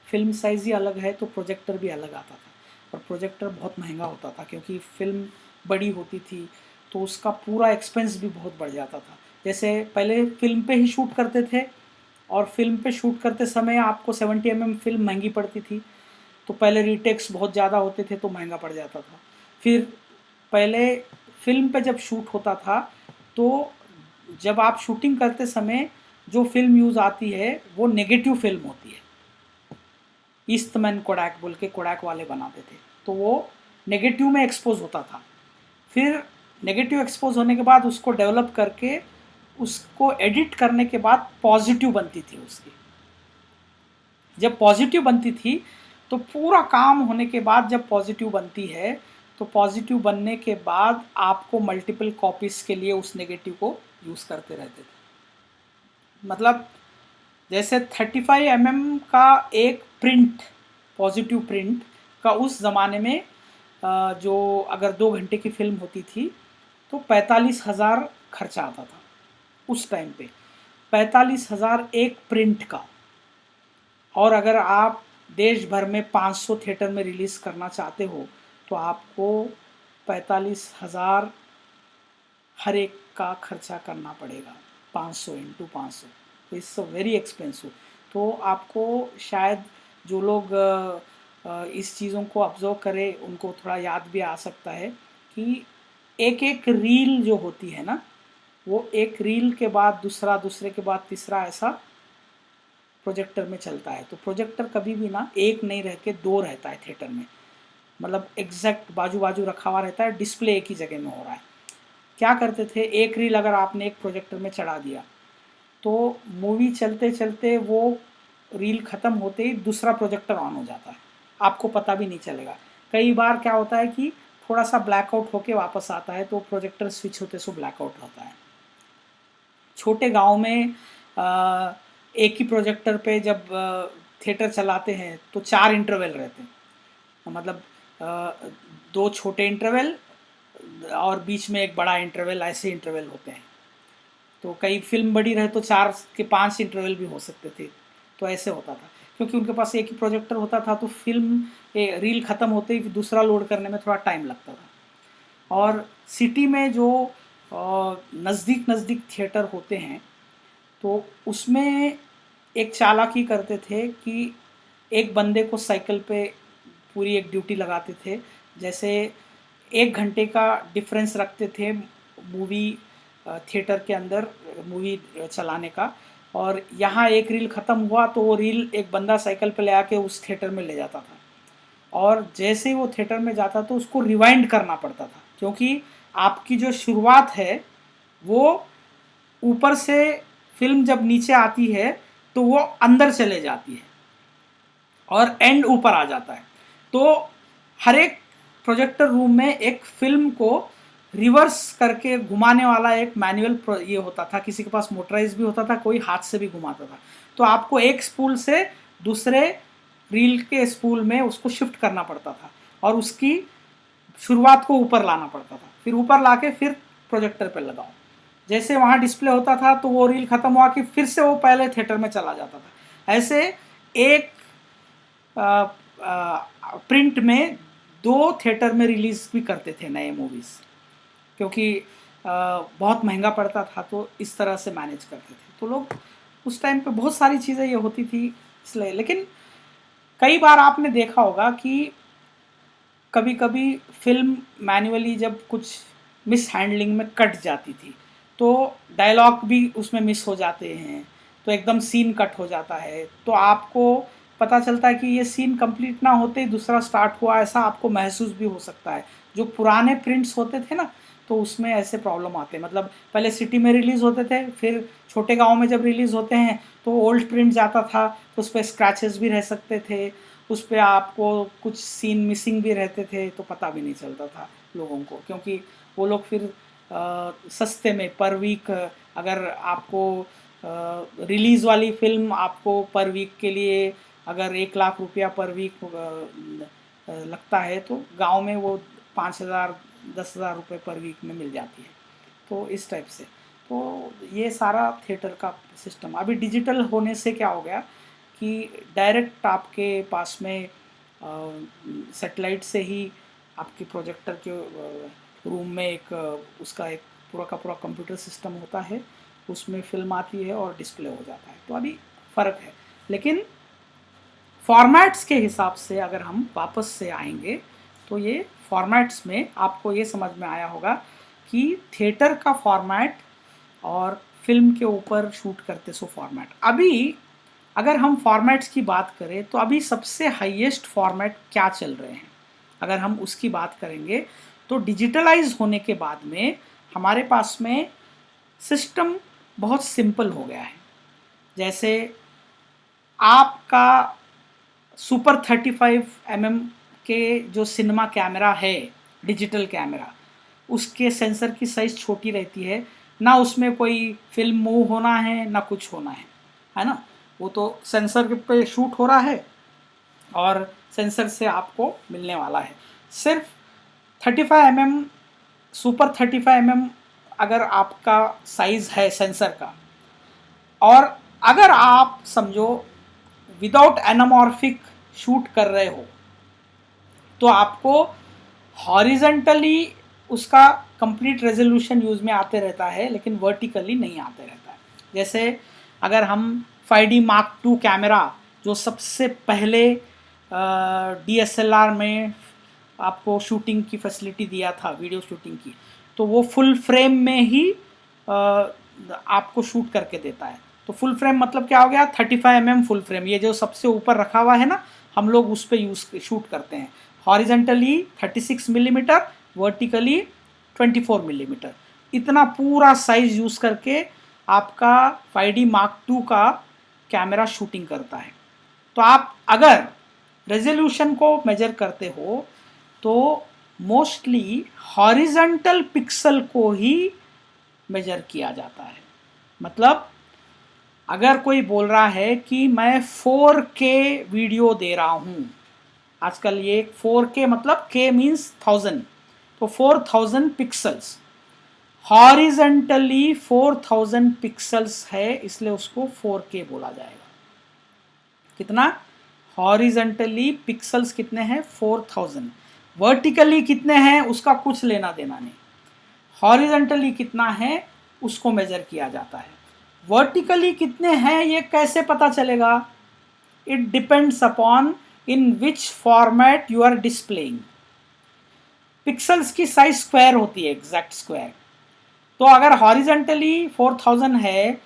फिल्म साइज़ ही अलग है, तो प्रोजेक्टर भी अलग आता था। और प्रोजेक्टर बहुत महंगा होता था, क्योंकि फिल्म बड़ी होती थी तो उसका पूरा एक्सपेंस भी बहुत बढ़ जाता था। जैसे पहले फिल्म पे ही शूट करते थे, और फिल्म पे शूट करते समय आपको 70 mm फिल्म महंगी पड़ती थी, तो पहले रीटेक्स बहुत ज़्यादा होते थे तो महंगा पड़ जाता था। फिर पहले फिल्म पे जब शूट होता था तो जब आप शूटिंग करते समय जो फिल्म यूज़ आती है वो नेगेटिव फिल्म होती है। ईस्टमैन कोडैक बोल के कोडैक वाले बनाते थे, तो वो नेगेटिव में एक्सपोज होता था। फिर नेगेटिव एक्सपोज होने के बाद उसको डेवलप करके उसको एडिट करने के बाद पॉजिटिव बनती थी उसकी। जब पॉजिटिव बनती थी तो पूरा काम होने के बाद जब पॉजिटिव बनती है, तो पॉजिटिव बनने के बाद आपको मल्टीपल कॉपीज़ के लिए उस नेगेटिव को यूज़ करते रहते थे। मतलब जैसे 35 mm का एक प्रिंट, पॉजिटिव प्रिंट का उस ज़माने में जो अगर 2 घंटे की फिल्म होती थी तो 45,000 खर्चा आता था उस टाइम पे। 45,000 एक प्रिंट का। और अगर आप देश भर में 500 थिएटर में रिलीज़ करना चाहते हो तो आपको 45,000 हर एक का खर्चा करना पड़ेगा। 500 इंटू 500, तो इट्स वेरी एक्सपेंसिव। तो आपको शायद जो लोग इस चीज़ों को ऑब्जर्व करें उनको थोड़ा याद भी आ सकता है कि एक एक रील जो होती है ना, वो एक रील के बाद दूसरा, दूसरे के बाद तीसरा, ऐसा प्रोजेक्टर में चलता है। तो प्रोजेक्टर कभी भी ना एक नहीं रह के दो रहता है थिएटर में, मतलब एग्जैक्ट बाजू बाजू रखा हुआ रहता है, डिस्प्ले एक ही जगह में हो रहा है। क्या करते थे, एक रील अगर आपने एक प्रोजेक्टर में चढ़ा दिया तो मूवी चलते चलते वो रील ख़त्म होते ही दूसरा प्रोजेक्टर ऑन हो जाता है, आपको पता भी नहीं चलेगा। कई बार क्या होता है कि थोड़ा सा ब्लैकआउट होके वापस आता है, तो प्रोजेक्टर स्विच होते सो ब्लैकआउट होता है। छोटे गांव में एक ही प्रोजेक्टर पे जब थिएटर चलाते हैं तो 4 इंटरवल रहते हैं, मतलब 2 छोटे इंटरवल और बीच में एक बड़ा इंटरवल, ऐसे इंटरवल होते हैं। तो कई फिल्म बड़ी रहे तो 4 के 5 इंटरवल भी हो सकते थे। तो ऐसे होता था, क्योंकि उनके पास एक ही प्रोजेक्टर होता था, तो फिल्म रील ख़त्म होते ही दूसरा लोड करने में थोड़ा टाइम लगता था। और सिटी में जो नज़दीक नज़दीक थिएटर होते हैं तो उसमें एक चालाकी करते थे कि एक बंदे को साइकिल पे पूरी एक ड्यूटी लगाते थे। जैसे 1 घंटे का डिफरेंस रखते थे मूवी थिएटर के अंदर मूवी चलाने का, और यहाँ एक रील ख़त्म हुआ तो वो रील एक बंदा साइकिल पे ले आके उस थिएटर में ले जाता था, और जैसे ही वो थिएटर में जाता तो उसको रिवाइंड करना पड़ता था, क्योंकि आपकी जो शुरुआत है वो ऊपर से फिल्म जब नीचे आती है तो वो अंदर चले जाती है और एंड ऊपर आ जाता है। तो हर एक प्रोजेक्टर रूम में एक फिल्म को रिवर्स करके घुमाने वाला एक मैनुअल ये होता था, किसी के पास मोटराइज भी होता था, कोई हाथ से भी घुमाता था। तो आपको एक स्पूल से दूसरे रील के स्पूल में उसको शिफ्ट करना पड़ता था, और उसकी शुरुआत को ऊपर लाना पड़ता था, फिर ऊपर लाके फिर प्रोजेक्टर पर लगाओ। जैसे वहाँ डिस्प्ले होता था तो वो रील ख़त्म हुआ कि फिर से वो पहले थिएटर में चला जाता था। ऐसे एक प्रिंट में 2 थिएटर में रिलीज़ भी करते थे नए मूवीज़, क्योंकि बहुत महंगा पड़ता था, तो इस तरह से मैनेज करते थे। तो लोग उस टाइम पे बहुत सारी चीज़ें ये होती थी इसलिए। लेकिन कई बार आपने देखा होगा कि कभी कभी फिल्म मैन्युअली जब कुछ मिस हैंडलिंग में कट जाती थी तो डायलॉग भी उसमें मिस हो जाते हैं, तो एकदम सीन कट हो जाता है, तो आपको पता चलता है कि ये सीन कंप्लीट ना होते ही दूसरा स्टार्ट हुआ, ऐसा आपको महसूस भी हो सकता है। जो पुराने प्रिंट्स होते थे ना, तो उसमें ऐसे प्रॉब्लम आते हैं। मतलब पहले सिटी में रिलीज़ होते थे, फिर छोटे गांव में जब रिलीज़ होते हैं तो ओल्ड प्रिंट जाता था, तो उस पर स्क्रैचेस भी रह सकते थे, उस पर आपको कुछ सीन मिसिंग भी रहते थे, तो पता भी नहीं चलता था लोगों को, क्योंकि वो लोग फिर सस्ते में पर वीक, अगर आपको रिलीज़ वाली फिल्म आपको पर वीक के लिए अगर 1 लाख रुपया पर वीक लगता है, तो गांव में वो 5,000 10,000 रुपये पर वीक में मिल जाती है। तो इस टाइप से, तो ये सारा थिएटर का सिस्टम अभी डिजिटल होने से क्या हो गया कि डायरेक्ट आपके पास में सेटेलाइट से ही आपके प्रोजेक्टर के रूम में एक उसका एक पूरा का पूरा कंप्यूटर सिस्टम होता है, उसमें फिल्म आती है और डिस्प्ले हो जाता है। तो अभी फ़र्क है, लेकिन फॉर्मेट्स के हिसाब से अगर हम वापस से आएंगे तो ये फॉर्मेट्स में आपको ये समझ में आया होगा कि थिएटर का फॉर्मेट और फिल्म के ऊपर शूट करते सो फॉर्मेट। अभी अगर हम फॉर्मेट्स की बात करें तो अभी सबसे हाईएस्ट फॉर्मेट क्या चल रहे हैं, अगर हम उसकी बात करेंगे तो डिजिटलाइज होने के बाद में हमारे पास में सिस्टम बहुत सिंपल हो गया है। जैसे आपका सुपर 35 mm के जो सिनेमा कैमरा है, डिजिटल कैमरा, उसके सेंसर की साइज़ छोटी रहती है, ना उसमें कोई फिल्म मूव होना है ना कुछ होना है ना, वो तो सेंसर पे शूट हो रहा है और सेंसर से आपको मिलने वाला है। सिर्फ 35 mm, सुपर 35 mm अगर आपका साइज़ है सेंसर का, और अगर आप समझो विदाउट एनामॉर्फिक शूट कर रहे हो, तो आपको हॉरिजेंटली उसका कंप्लीट रेजोल्यूशन यूज़ में आते रहता है, लेकिन वर्टिकली नहीं आते रहता है। जैसे अगर हम 5D Mark II कैमरा, जो सबसे पहले DSLR में आपको शूटिंग की फैसिलिटी दिया था, वीडियो शूटिंग की, तो वो फुल फ्रेम में ही आपको शूट करके देता है। तो फुल फ्रेम मतलब क्या हो गया, 35 mm फुल फ्रेम, ये जो सबसे ऊपर रखा हुआ है ना, हम लोग उस पर शूट करते हैं। हॉरिजेंटली 36 मिलीमीटर, वर्टिकली 24 मिलीमीटर, इतना पूरा साइज यूज़ करके आपका 5D Mark II का कैमरा शूटिंग करता है। तो आप अगर रेजोल्यूशन को मेजर करते हो तो मोस्टली हॉरिजेंटल पिक्सल को ही मेजर किया जाता है। मतलब अगर कोई बोल रहा है कि मैं 4K वीडियो दे रहा हूँ, आजकल ये 4K मतलब K मीन्स 1000, तो 4000 पिक्सल्स, हॉरिजेंटली 4000 पिक्सल्स है, इसलिए उसको 4K बोला जाएगा। कितना हॉरिजेंटली पिक्सल्स कितने हैं, 4000। वर्टिकली कितने हैं उसका कुछ लेना देना नहीं, हॉरिजेंटली कितना है उसको मेजर किया जाता है। वर्टिकली कितने हैं ये कैसे पता चलेगा, it depends upon in which format you are displaying. Pixels की साइज स्क्वायर होती है, एग्जैक्ट स्क्वायर। तो अगर हॉरिजेंटली 4000 है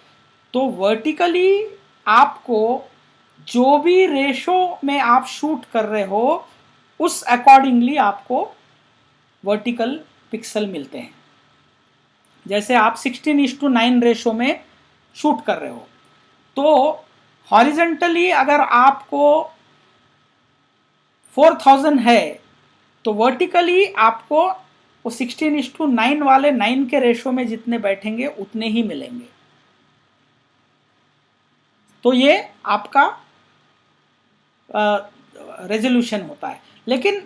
तो वर्टिकली आपको जो भी रेशो में आप शूट कर रहे हो उस अकॉर्डिंगली आपको वर्टिकल पिक्सल मिलते हैं। जैसे आप 16:9 रेशो में शूट कर रहे हो, तो हॉरिजेंटली अगर आपको 4000 है तो वर्टिकली आपको वो 16:9 वाले 9 के रेशो में जितने बैठेंगे उतने ही मिलेंगे। तो ये आपका रेजोल्यूशन होता है। लेकिन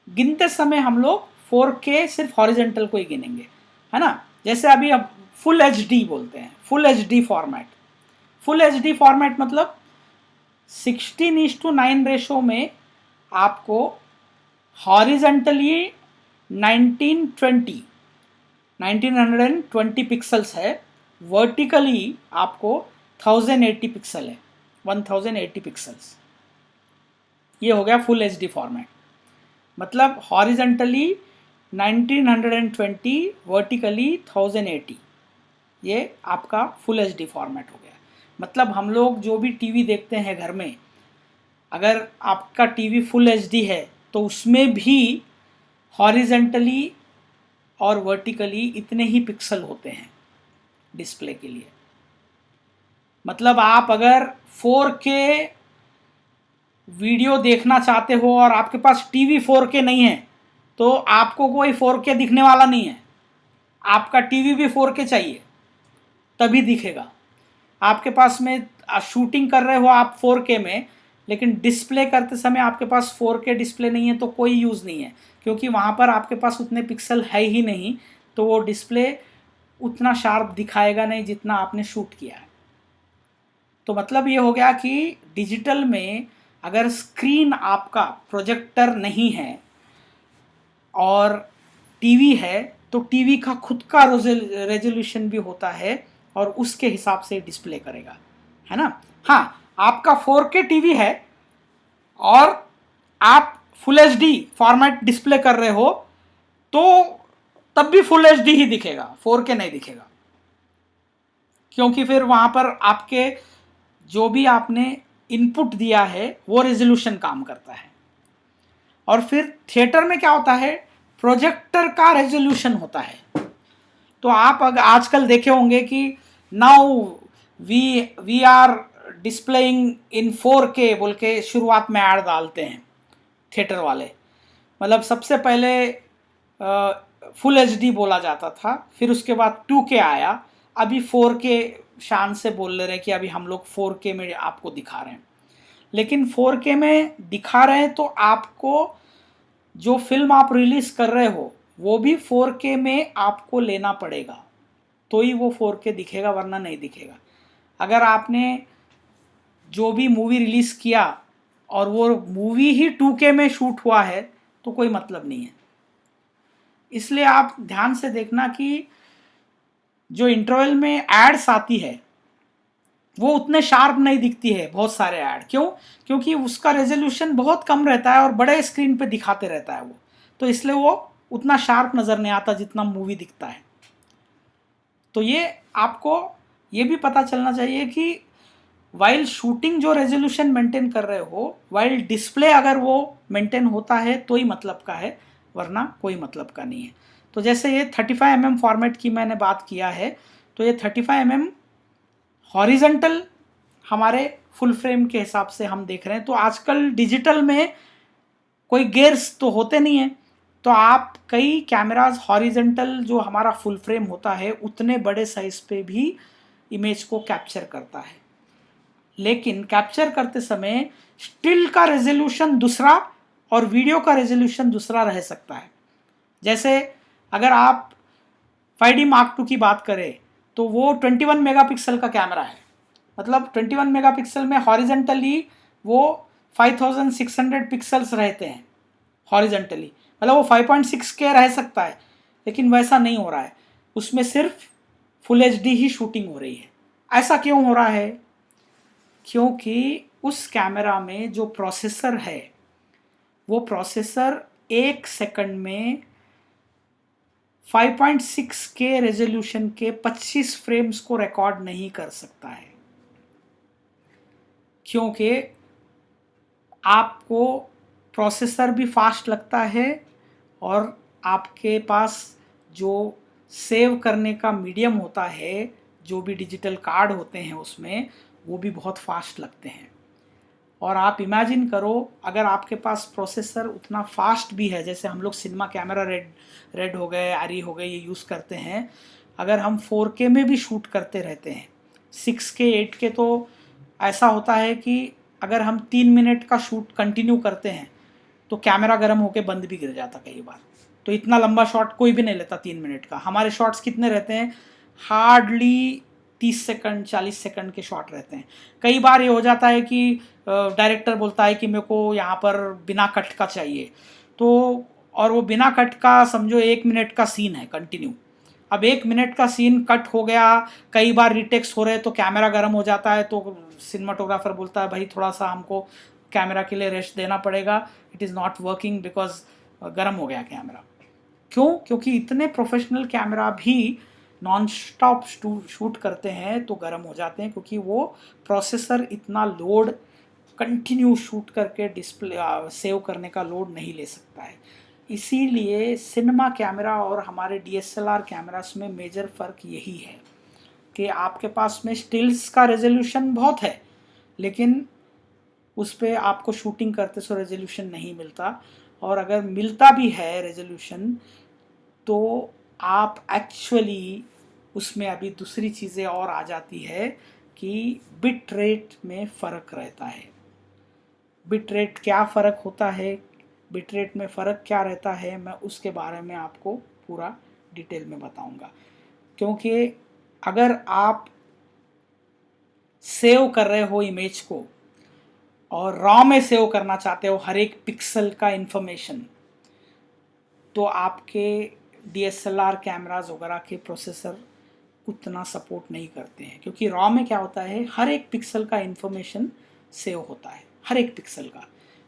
गिनते समय हम लोग 4K सिर्फ हॉरिजेंटल को ही गिनेंगे, है ना। जैसे अभी अब फुल HD बोलते हैं, full HD format. Full HD format मतलब 16:9 रेशो में आपको हॉरिजेंटली 1920 पिक्सल्स है, वर्टिकली आपको 1080 पिक्सल है, 1080 पिक्सल्स। ये हो गया फुल HD फॉर्मेट। मतलब हॉरिजेंटली 1920, वर्टिकली 1080, ये आपका फुल HD फॉर्मेट हो गया। मतलब हम लोग जो भी टीवी देखते हैं घर में, अगर आपका टीवी फुल HD है तो उसमें भी हॉरिजेंटली और वर्टिकली इतने ही पिक्सल होते हैं डिस्प्ले के लिए। मतलब आप अगर 4K वीडियो देखना चाहते हो और आपके पास टीवी 4K नहीं है तो आपको कोई 4K दिखने वाला नहीं है। आपका टीवी भी 4K चाहिए तभी दिखेगा। आपके पास में शूटिंग कर रहे हो आप 4K में, लेकिन डिस्प्ले करते समय आपके पास 4K डिस्प्ले नहीं है तो कोई यूज़ नहीं है, क्योंकि वहाँ पर आपके पास उतने पिक्सल है ही नहीं, तो वो डिस्प्ले उतना शार्प दिखाएगा नहीं जितना आपने शूट किया है। तो मतलब ये हो गया कि डिजिटल में अगर स्क्रीन आपका प्रोजेक्टर नहीं है और टीवी है तो टीवी का खुद का रेजोल्यूशन भी होता है और उसके हिसाब से डिस्प्ले करेगा, है ना। हाँ, आपका 4K टीवी है और आप फुल एचडी फॉर्मेट डिस्प्ले कर रहे हो तो तब भी फुल एचडी ही दिखेगा, 4K नहीं दिखेगा, क्योंकि फिर वहाँ पर आपके जो भी आपने इनपुट दिया है वो रेजोल्यूशन काम करता है। और फिर थिएटर में क्या होता है, प्रोजेक्टर का रेजोल्यूशन होता है। तो आप अगर आजकल देखे होंगे कि now we are displaying in 4K बोल के शुरुआत में ऐड डालते हैं थिएटर वाले। मतलब सबसे पहले फुल एचडी बोला जाता था, फिर उसके बाद 2K आया, अभी 4K शान से बोल ले रहे हैं कि अभी हम लोग 4K में आपको दिखा रहे हैं। लेकिन 4K में दिखा रहे हैं तो आपको जो फिल्म आप रिलीज़ कर रहे हो वो भी 4K में आपको लेना पड़ेगा, तो ही वो 4K दिखेगा, वरना नहीं दिखेगा। अगर आपने जो भी मूवी रिलीज़ किया और वो मूवी ही 2K में शूट हुआ है तो कोई मतलब नहीं है। इसलिए आप ध्यान से देखना कि जो इंटरवल में एड्स आती है वो उतने शार्प नहीं दिखती है, बहुत सारे ऐड। क्यों? क्योंकि उसका रेजोल्यूशन बहुत कम रहता है और बड़े स्क्रीन पे दिखाते रहता है वो, तो इसलिए वो उतना शार्प नज़र नहीं आता जितना मूवी दिखता है। तो ये आपको ये भी पता चलना चाहिए कि वाइल शूटिंग जो रेजोल्यूशन मेंटेन कर रहे हो, वाइल डिस्प्ले अगर वो मेंटेन होता है तो ही मतलब का है, वरना कोई मतलब का नहीं है। तो जैसे ये 35mm फॉर्मेट की मैंने बात किया है, तो ये 35mm हॉरिजेंटल हमारे फुल फ्रेम के हिसाब से हम देख रहे हैं। तो आजकल डिजिटल में कोई गेयर्स तो होते नहीं हैं, तो आप कई कैमराज हॉरिजेंटल जो हमारा फुल फ्रेम होता है उतने बड़े साइज पे भी इमेज को कैप्चर करता है। लेकिन कैप्चर करते समय स्टिल का रेजोल्यूशन दूसरा और वीडियो का रेजोल्यूशन दूसरा रह सकता है। जैसे अगर आप 5D Mark II की बात करें तो वो 21 मेगापिक्सल का कैमरा है। मतलब 21 मेगापिक्सल में हॉरिजेंटली वो 5600 पिक्सल्स रहते हैं हॉरिजेंटली, मतलब वो 5.6K रह सकता है, लेकिन वैसा नहीं हो रहा है, उसमें सिर्फ फुल एचडी ही शूटिंग हो रही है। ऐसा क्यों हो रहा है? क्योंकि उस कैमरा में जो प्रोसेसर है वो प्रोसेसर 1 सेकंड में 5.6K रेजोल्यूशन के 25 फ्रेम्स को रिकॉर्ड नहीं कर सकता है, क्योंकि आपको प्रोसेसर भी फास्ट लगता है और आपके पास जो सेव करने का मीडियम होता है, जो भी डिजिटल कार्ड होते हैं उसमें, वो भी बहुत फास्ट लगते हैं। और आप इमेजिन करो अगर आपके पास प्रोसेसर उतना फास्ट भी है, जैसे हम लोग सिनेमा कैमरा रेड हो गए, आरी हो गए, ये यूज़ करते हैं, अगर हम 4K में भी शूट करते रहते हैं, 6K 8K, तो ऐसा होता है कि अगर हम 3 मिनट का शूट कंटिन्यू करते हैं तो कैमरा गर्म होकर बंद भी गिर जाता कई बार। तो इतना लंबा शॉट कोई भी नहीं लेता 3 मिनट का। हमारे शॉट्स कितने रहते हैं? हार्डली 30 सेकंड 40 सेकंड के शॉट रहते हैं। कई बार ये हो जाता है कि डायरेक्टर बोलता है कि मेरे को यहाँ पर बिना कट का चाहिए, तो और वो बिना कट का समझो 1 मिनट का सीन है कंटिन्यू। अब 1 मिनट का सीन कट हो गया, कई बार रिटेक्स हो रहे तो कैमरा गर्म हो जाता है, तो सिनेमाटोग्राफर बोलता है भाई थोड़ा सा हमको कैमरा के लिए रेस्ट देना पड़ेगा, it is not working because गर्म हो गया कैमरा। क्यों? क्योंकि इतने प्रोफेशनल कैमरा भी नॉन स्टॉप शूट करते हैं तो गर्म हो जाते हैं, क्योंकि वो प्रोसेसर इतना लोड कंटिन्यू शूट करके डिस्प्ले सेव करने का लोड नहीं ले सकता है। इसीलिए सिनेमा कैमरा और हमारे DSLR कैमरास में मेजर फ़र्क यही है कि आपके पास में स्टिल्स का रेजोल्यूशन बहुत है, लेकिन उस पे आपको शूटिंग करते सो रेजोल्यूशन नहीं मिलता, और अगर मिलता भी है रेजोल्यूशन तो आप एक्चुअली उसमें अभी दूसरी चीज़ें और आ जाती है कि बिट रेट में फ़र्क रहता है। बिट रेट क्या फ़र्क होता है, बिट रेट में फ़र्क क्या रहता है, मैं उसके बारे में आपको पूरा डिटेल में बताऊंगा। क्योंकि अगर आप सेव कर रहे हो इमेज को और रॉ में सेव करना चाहते हो हर एक पिक्सल का इंफॉर्मेशन, तो आपके DSLR कैमराज वगैरह के प्रोसेसर उतना सपोर्ट नहीं करते हैं, क्योंकि रॉ में क्या होता है हर एक पिक्सल का इंफॉर्मेशन सेव होता है, हर एक पिक्सल का।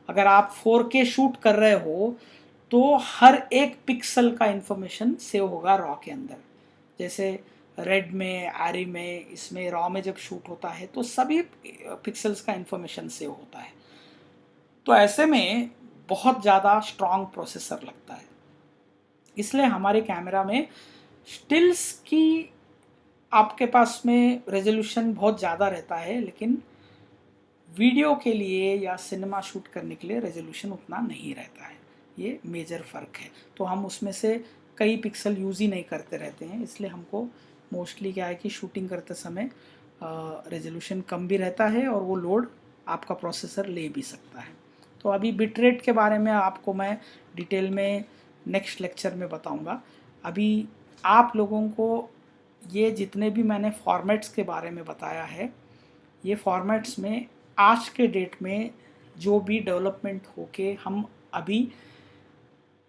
अगर आप 4K शूट कर रहे हो तो हर एक पिक्सल का इंफॉर्मेशन सेव होगा रॉ के अंदर। जैसे रेड में, आरी में, इसमें रॉ में जब शूट होता है तो सभी पिक्सल्स का इंफॉर्मेशन सेव होता है। तो ऐसे में बहुत ज़्यादा स्ट्रॉन्ग प्रोसेसर लगता है। इसलिए हमारे कैमरा में स्टिल्स की आपके पास में रेजोल्यूशन बहुत ज़्यादा रहता है, लेकिन वीडियो के लिए या सिनेमा शूट करने के लिए रेजोल्यूशन उतना नहीं रहता है। ये मेजर फ़र्क है। तो हम उसमें से कई पिक्सल यूज़ ही नहीं करते रहते हैं, इसलिए हमको मोस्टली क्या है कि शूटिंग करते समय रेजोल्यूशन कम भी रहता है और वो लोड आपका प्रोसेसर ले भी सकता है। तो अभी बिट रेट के बारे में आपको मैं डिटेल में नेक्स्ट लेक्चर में बताऊंगा। अभी आप लोगों को ये जितने भी मैंने फॉर्मेट्स के बारे में बताया है, ये फॉर्मेट्स में आज के डेट में जो भी डेवलपमेंट होके हम अभी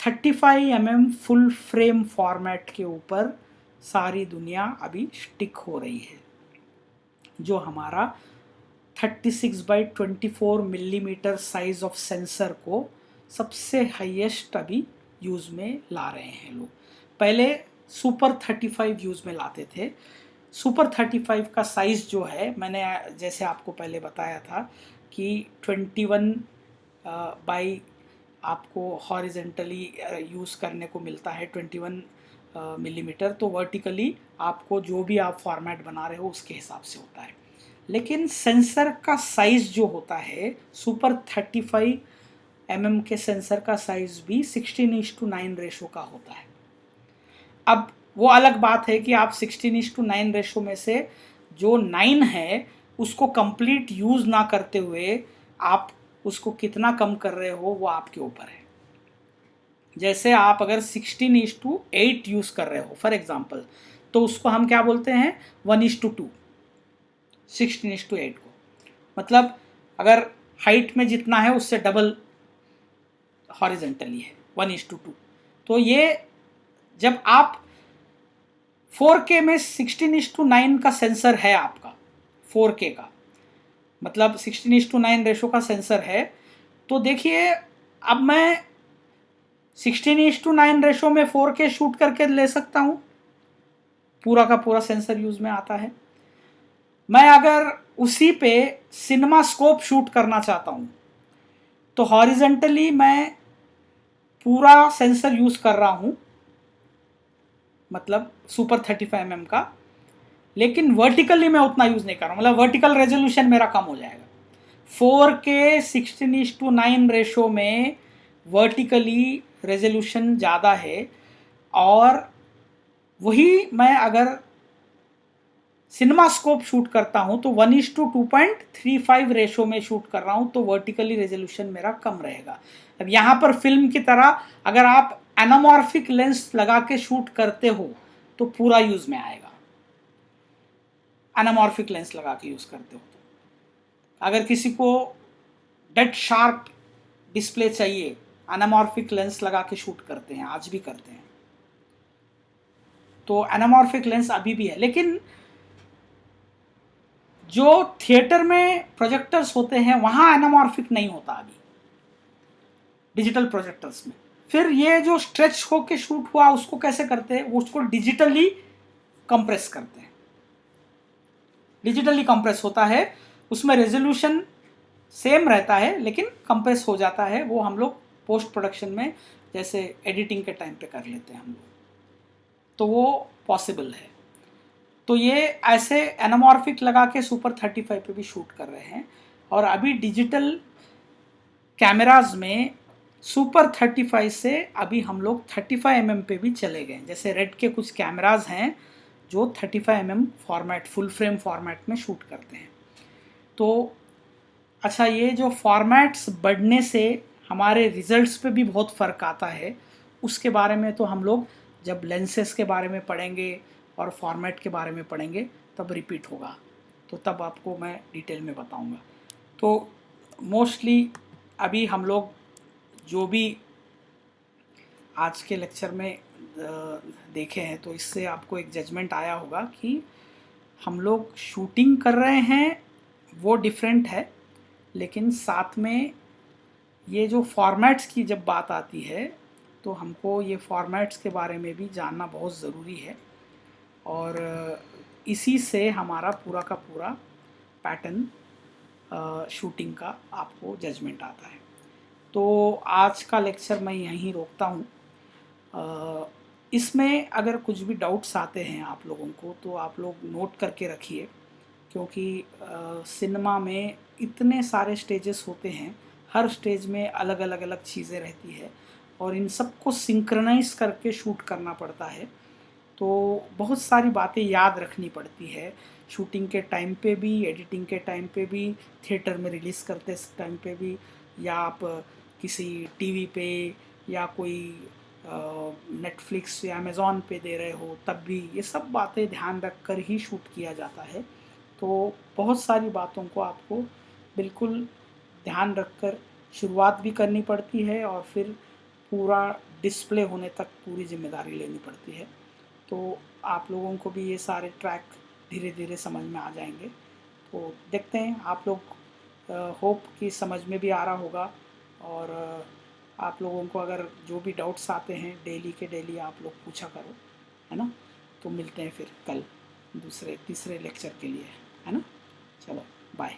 35mm फुल फ्रेम फॉर्मेट के ऊपर सारी दुनिया अभी स्टिक हो रही है। जो हमारा 36x24 millimetre size of sensor को सबसे हाईएस्ट अभी यूज़ में ला रहे हैं लोग। पहले सुपर 35 यूज़ में लाते थे। सुपर 35 का साइज़ जो है, मैंने जैसे आपको पहले बताया था कि 21 बाई आपको हॉरिजेंटली यूज़ करने को मिलता है 21 मिलीमीटर, तो वर्टिकली आपको जो भी आप फॉर्मेट बना रहे हो उसके हिसाब से होता है। लेकिन सेंसर का साइज़ जो होता है सुपर 35mm के सेंसर का साइज़ भी 16:9 रेशो का होता है। अब वो अलग बात है कि आप 16:9 रेशो में से जो 9 है उसको कंप्लीट यूज़ ना करते हुए आप उसको कितना कम कर रहे हो वो आपके ऊपर है। जैसे आप अगर 16:8 यूज़ कर रहे हो फॉर एग्जांपल, तो उसको हम क्या बोलते हैं 1:2। 16:8 को मतलब अगर हाइट में जितना है उससे डबल हॉरिजेंटली है 1:2। तो ये जब आप 4K में 16:9 का सेंसर है आपका, 4K का मतलब 16:9 रेशो का सेंसर है, तो देखिए अब मैं 16:9 रेशो में 4K शूट करके ले सकता हूँ, पूरा का पूरा सेंसर यूज़ में आता है। मैं अगर उसी पे सिनेमा स्कोप शूट करना चाहता हूँ तो हॉरिजेंटली मैं पूरा सेंसर यूज़ कर रहा हूँ, मतलब सुपर 35mm का, लेकिन वर्टिकली मैं उतना यूज़ नहीं कर रहा हूँ, मतलब वर्टिकल रेजोल्यूशन मेरा कम हो जाएगा। 4K 16:9 रेशो में वर्टिकली रेजोल्यूशन ज़्यादा है, और वही मैं अगर सिनेमा स्कोप शूट करता हूँ तो 1:2.35 रेशो में शूट कर रहा हूँ, तो वर्टिकली रेजोल्यूशन मेरा कम रहेगा। अब यहाँ पर फिल्म की तरह अगर आप एनामॉर्फिक लेंस लगा के शूट करते हो तो पूरा यूज़ में आएगा। एनामॉर्फिक लेंस लगा के यूज़ करते हो तो अगर किसी को डेड शार्प डिस्प्ले चाहिए, एनामॉर्फिक लेंस लगा के शूट करते हैं, आज भी करते हैं। तो एनामॉर्फिक लेंस अभी भी है, लेकिन जो थिएटर में प्रोजेक्टर्स होते हैं वहाँ एनामॉर्फिक नहीं होता अभी, डिजिटल प्रोजेक्टर्स में। फिर ये जो स्ट्रेच होके शूट हुआ उसको कैसे करते हैं, उसको डिजिटली कंप्रेस करते हैं। डिजिटली कंप्रेस होता है, उसमें रेजोल्यूशन सेम रहता है लेकिन कंप्रेस हो जाता है, वो हम लोग पोस्ट प्रोडक्शन में जैसे एडिटिंग के टाइम पे कर लेते हैं हम लोग, तो वो पॉसिबल है। तो ये ऐसे एनामॉर्फिक लगा के सुपर 35 पे भी शूट कर रहे हैं। और अभी डिजिटल कैमराज में सुपर 35 से अभी हम लोग 35 mm पे भी चले गए। जैसे रेड के कुछ कैमराज हैं जो 35 mm format, full frame format में शूट करते हैं। तो अच्छा, ये जो फॉर्मेट्स बढ़ने से हमारे रिजल्ट्स पे भी बहुत फ़र्क आता है, उसके बारे में तो हम लोग जब लेंसेज के बारे में पढ़ेंगे और फॉर्मेट के बारे में पढ़ेंगे तब रिपीट होगा, तो तब आपको मैं डिटेल में बताऊंगा। तो मोस्टली अभी हम लोग जो भी आज के लेक्चर में देखे हैं, तो इससे आपको एक जजमेंट आया होगा कि हम लोग शूटिंग कर रहे हैं वो डिफरेंट है, लेकिन साथ में ये जो फॉर्मेट्स की जब बात आती है तो हमको ये फॉर्मेट्स के बारे में भी जानना बहुत ज़रूरी है। और इसी से हमारा पूरा का पूरा पैटर्न शूटिंग का आपको जजमेंट आता है। तो आज का लेक्चर मैं यहीं रोकता हूँ। इसमें अगर कुछ भी डाउट्स आते हैं आप लोगों को तो आप लोग नोट करके रखिए, क्योंकि सिनेमा में इतने सारे स्टेजेस होते हैं, हर स्टेज में अलग अलग अलग चीज़ें रहती है और इन सबको सिंक्रोनाइज करके शूट करना पड़ता है। तो बहुत सारी बातें याद रखनी पड़ती है शूटिंग के टाइम पे भी, एडिटिंग के टाइम पे भी, थिएटर में रिलीज़ करते टाइम पे भी, या आप किसी टीवी पे या कोई नेटफ्लिक्स या अमेज़ॉन पे दे रहे हो तब भी, ये सब बातें ध्यान रख कर ही शूट किया जाता है। तो बहुत सारी बातों को आपको बिल्कुल ध्यान रखकर शुरुआत भी करनी पड़ती है और फिर पूरा डिस्प्ले होने तक पूरी जिम्मेदारी लेनी पड़ती है। तो आप लोगों को भी ये सारे ट्रैक धीरे धीरे समझ में आ जाएंगे। तो देखते हैं, आप लोग होप कि समझ में भी आ रहा होगा। और आप लोगों को अगर जो भी डाउट्स आते हैं डेली के डेली आप लोग पूछा करो, है ना। तो मिलते हैं फिर कल दूसरे तीसरे लेक्चर के लिए, है ना। चलो बाय।